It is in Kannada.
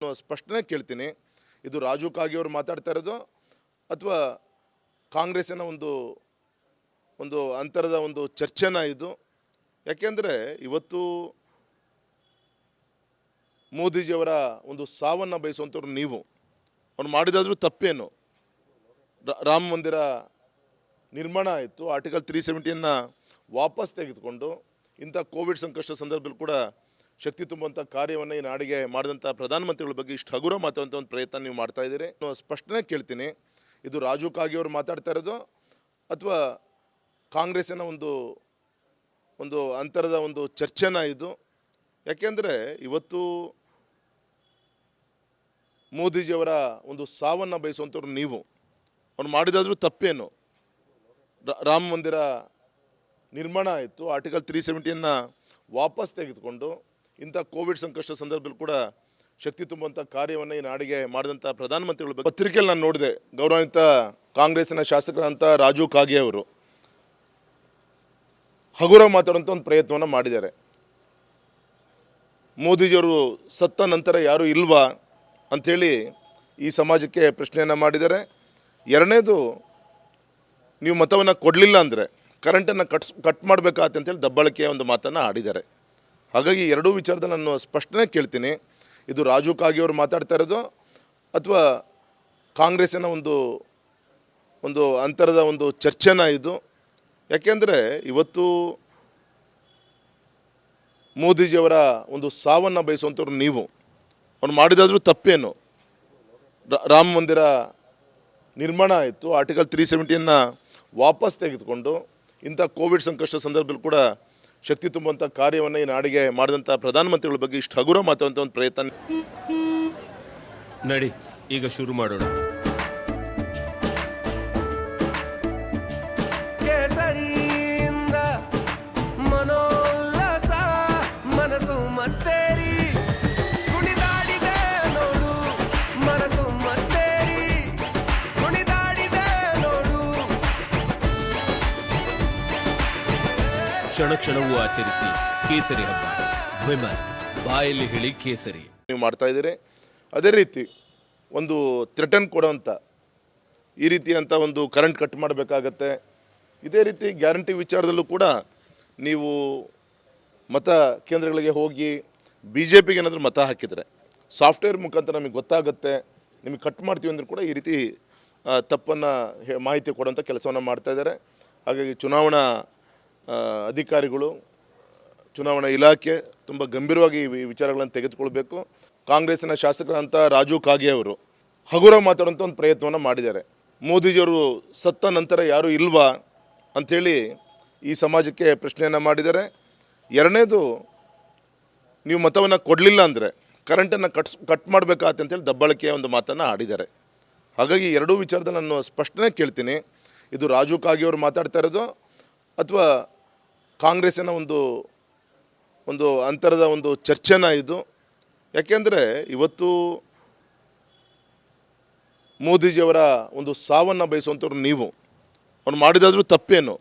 ಸ್ಪಷ್ಟನೆ ಕೇಳ್ತೀನಿ. ಇದು ರಾಜು ಕಾಗೆ ಅವರು ಮಾತಾಡ್ತಾ ಇರೋದು ಅಥವಾ ಕಾಂಗ್ರೆಸ್ಸಿನ ಒಂದು ಅಂತರದ ಒಂದು ಚರ್ಚೆನ ಇದು? ಯಾಕೆಂದರೆ ಇವತ್ತು ಮೋದಿಜಿಯವರ ಒಂದು ಸಾವನ್ನು ಬಯಸುವಂಥವ್ರು ನೀವು. ಅವ್ರು ಮಾಡಿದಾದರೂ ತಪ್ಪೇನು? ರಾಮ ಮಂದಿರ ನಿರ್ಮಾಣ ಆಯಿತು, ಆರ್ಟಿಕಲ್ 370ಯನ್ನು ವಾಪಸ್ ತೆಗೆದುಕೊಂಡು ಇಂಥ ಕೋವಿಡ್ ಸಂಕಷ್ಟ ಸಂದರ್ಭದಲ್ಲಿ ಕೂಡ ಶಕ್ತಿ ತುಂಬುವಂಥ ಕಾರ್ಯವನ್ನು ಈ ನಾಡಿಗೆ ಮಾಡಿದಂಥ ಪ್ರಧಾನಮಂತ್ರಿಗಳ ಬಗ್ಗೆ ಇಷ್ಟು ಹಗುರ ಮಾತಾಡುವಂಥ ಒಂದು ಪ್ರಯತ್ನ ನೀವು ಮಾಡ್ತಾ ಇದ್ದೀರಿ. ಸ್ಪಷ್ಟನೆ ಕೇಳ್ತೀನಿ. ಇದು ರಾಜು ಕಾಗೆ ಅವರು ಮಾತಾಡ್ತಾ ಇರೋದು ಅಥವಾ ಕಾಂಗ್ರೆಸ್ಸಿನ ಒಂದು ಅಂತರದ ಒಂದು ಚರ್ಚೆನ ಇದು? ಯಾಕೆಂದರೆ ಇವತ್ತು ಮೋದಿಜಿಯವರ ಒಂದು ಸಾವನ್ನು ಬಯಸುವಂಥವ್ರು ನೀವು. ಅವ್ರು ಮಾಡಿದಾದರೂ ತಪ್ಪೇನು? ರಾಮ ಮಂದಿರ ನಿರ್ಮಾಣ ಆಯಿತು, ಆರ್ಟಿಕಲ್ 370ಯನ್ನು ವಾಪಸ್ ತೆಗೆದುಕೊಂಡು ಇಂಥ ಕೋವಿಡ್ ಸಂಕಷ್ಟ ಸಂದರ್ಭದಲ್ಲಿ ಕೂಡ ಶಕ್ತಿ ತುಂಬುವಂಥ ಕಾರ್ಯವನ್ನು ಈ ನಾಡಿಗೆ ಮಾಡಿದಂಥ ಪ್ರಧಾನಮಂತ್ರಿಗಳ ಬಗ್ಗೆ ಪತ್ರಿಕೆಯಲ್ಲಿ ನಾನು ನೋಡಿದೆ. ಗೌರವಾನ್ವಿತ ಕಾಂಗ್ರೆಸ್ಸಿನ ಶಾಸಕರಂತ ರಾಜು ಕಾಗೆ ಅವರು ಹಗುರ ಮಾತಾಡುವಂಥ ಒಂದು ಪ್ರಯತ್ನವನ್ನು ಮಾಡಿದ್ದಾರೆ. ಮೋದಿಜಿಯವರು ಸತ್ತ ನಂತರ ಯಾರೂ ಇಲ್ವಾ ಅಂಥೇಳಿ ಈ ಸಮಾಜಕ್ಕೆ ಪ್ರಶ್ನೆಯನ್ನು ಮಾಡಿದ್ದಾರೆ. ಎರಡನೇದು, ನೀವು ಮತವನ್ನು ಕೊಡಲಿಲ್ಲ ಅಂದರೆ ಕರೆಂಟನ್ನು ಕಟ್ ಮಾಡಬೇಕಾತಂತೇಳಿ ದಬ್ಬಾಳಿಕೆಯ ಒಂದು ಮಾತನ್ನು ಆಡಿದ್ದಾರೆ. ಹಾಗಾಗಿ ಎರಡೂ ವಿಚಾರದಲ್ಲಿ ನಾನು ಸ್ಪಷ್ಟನೆ ಕೇಳ್ತೀನಿ. ಇದು ರಾಜು ಕಾಗೆ ಅವರು ಮಾತಾಡ್ತಾ ಇರೋದು ಅಥವಾ ಕಾಂಗ್ರೆಸ್ಸಿನ ಒಂದು ಅಂತರದ ಒಂದು ಚರ್ಚೆನ ಇದು? ಯಾಕೆಂದರೆ ಇವತ್ತು ಮೋದಿಜಿಯವರ ಒಂದು ಸಾವನ್ನು ಬಯಸುವಂಥವ್ರು ನೀವು. ಅವ್ರು ಮಾಡಿದಾದರೂ ತಪ್ಪೇನು? ರಾಮ ಮಂದಿರ ನಿರ್ಮಾಣ ಆಯಿತು, ಆರ್ಟಿಕಲ್ 370ಯನ್ನು ವಾಪಸ್ ತೆಗೆದುಕೊಂಡು ಇಂಥ ಕೋವಿಡ್ ಸಂಕಷ್ಟ ಸಂದರ್ಭದಲ್ಲಿ ಕೂಡ ಶಕ್ತಿ ತುಂಬುವಂಥ ಕಾರ್ಯವನ್ನು ಈ ನಾಡಿಗೆ ಮಾಡಿದಂಥ ಪ್ರಧಾನಮಂತ್ರಿಗಳ ಬಗ್ಗೆ ಇಷ್ಟು ಹಗುರ ಮಾತಾಡುವಂಥ ಒಂದು ಪ್ರಯತ್ನ. ನಡಿ ಈಗ ಶುರು ಮಾಡೋಣ. ಕೇಸರಿಯಿಂದ ಮನೋಲ್ಲಾಸ ಮನಸ್ಸು ಮತ್ತೇರಿ ಕುಣಿದಾಡಿದೆ ನೋಡು, ಮನಸ್ಸು ಮತ್ತೇರಿ ಕುಣಿದಾಡಿದೆ ನೋಡು. ಕ್ಷಣ ಕ್ಷಣವೂ ಆಚರಿಸಿ ಕೇಸರಿ ಹಬ್ಬ. ವಿಮಲ್ ಬಾಯಲ್ಲಿ ಹೇಳಿ ಕೇಸರಿ ನೀವು ಮಾಡ್ತಾ ಇದ್ದೀರಿ. ಅದೇ ರೀತಿ ಒಂದು ಥ್ರೆಟನ್ ಕೊಡೋವಂಥ ಈ ರೀತಿಯಂಥ ಒಂದು ಕರೆಂಟ್ ಕಟ್ ಮಾಡಬೇಕಾಗತ್ತೆ. ಇದೇ ರೀತಿ ಗ್ಯಾರಂಟಿ ವಿಚಾರದಲ್ಲೂ ಕೂಡ ನೀವು ಮತ ಕೇಂದ್ರಗಳಿಗೆ ಹೋಗಿ BJPಗೆ ಏನಾದರೂ ಮತ ಹಾಕಿದರೆ ಸಾಫ್ಟ್ವೇರ್ ಮುಖಾಂತರ ನಮಗೆ ಗೊತ್ತಾಗುತ್ತೆ, ನಿಮಗೆ ಕಟ್ ಮಾಡ್ತೀವಿ ಅಂದರೂ ಕೂಡ ಈ ರೀತಿ ತಪ್ಪನ್ನು ಮಾಹಿತಿ ಕೊಡುವಂಥ ಕೆಲಸವನ್ನು ಮಾಡ್ತಾ ಇದ್ದಾರೆ. ಹಾಗಾಗಿ ಚುನಾವಣಾ ಅಧಿಕಾರಿಗಳು, ಚುನಾವಣಾ ಇಲಾಖೆ ತುಂಬ ಗಂಭೀರವಾಗಿ ಈ ವಿಚಾರಗಳನ್ನು ತೆಗೆದುಕೊಳ್ಬೇಕು. ಕಾಂಗ್ರೆಸ್ಸಿನ ಶಾಸಕರಂತ ರಾಜು ಕಾಗೆ ಅವರು ಹಗುರ ಮಾತಾಡುವಂಥ ಒಂದು ಪ್ರಯತ್ನವನ್ನು ಮಾಡಿದ್ದಾರೆ. ಮೋದಿಜಿಯವರು ಸತ್ತ ನಂತರ ಯಾರೂ ಇಲ್ವಾ ಅಂಥೇಳಿ ಈ ಸಮಾಜಕ್ಕೆ ಪ್ರಶ್ನೆಯನ್ನು ಮಾಡಿದ್ದಾರೆ. ಎರಡನೇದು, ನೀವು ಮತವನ್ನು ಕೊಡಲಿಲ್ಲ ಅಂದರೆ ಕರೆಂಟನ್ನು ಕಟ್ ಮಾಡಬೇಕಾತಂತೇಳಿ ದಬ್ಬಾಳಿಕೆಯ ಒಂದು ಮಾತನ್ನು ಆಡಿದ್ದಾರೆ. ಹಾಗಾಗಿ ಎರಡೂ ವಿಚಾರದಲ್ಲಿ ನಾನು ಸ್ಪಷ್ಟನೆ ಕೇಳ್ತೀನಿ. ಇದು ರಾಜು ಕಾಗೆ ಅವರು ಮಾತಾಡ್ತಾ ಇರೋದು ಅಥವಾ ಕಾಂಗ್ರೆಸ್ಸಿನ ಒಂದು ಅಂತರದ ಒಂದು ಚರ್ಚೆನ ಇದು? ಯಾಕೆಂದರೆ ಇವತ್ತು ಮೋದಿಜಿಯವರ ಒಂದು ಸಾವನ್ನು ಬಯಸುವಂಥವ್ರು ನೀವು. ಅವ್ರು ಮಾಡಿದಾದರೂ ತಪ್ಪೇನು?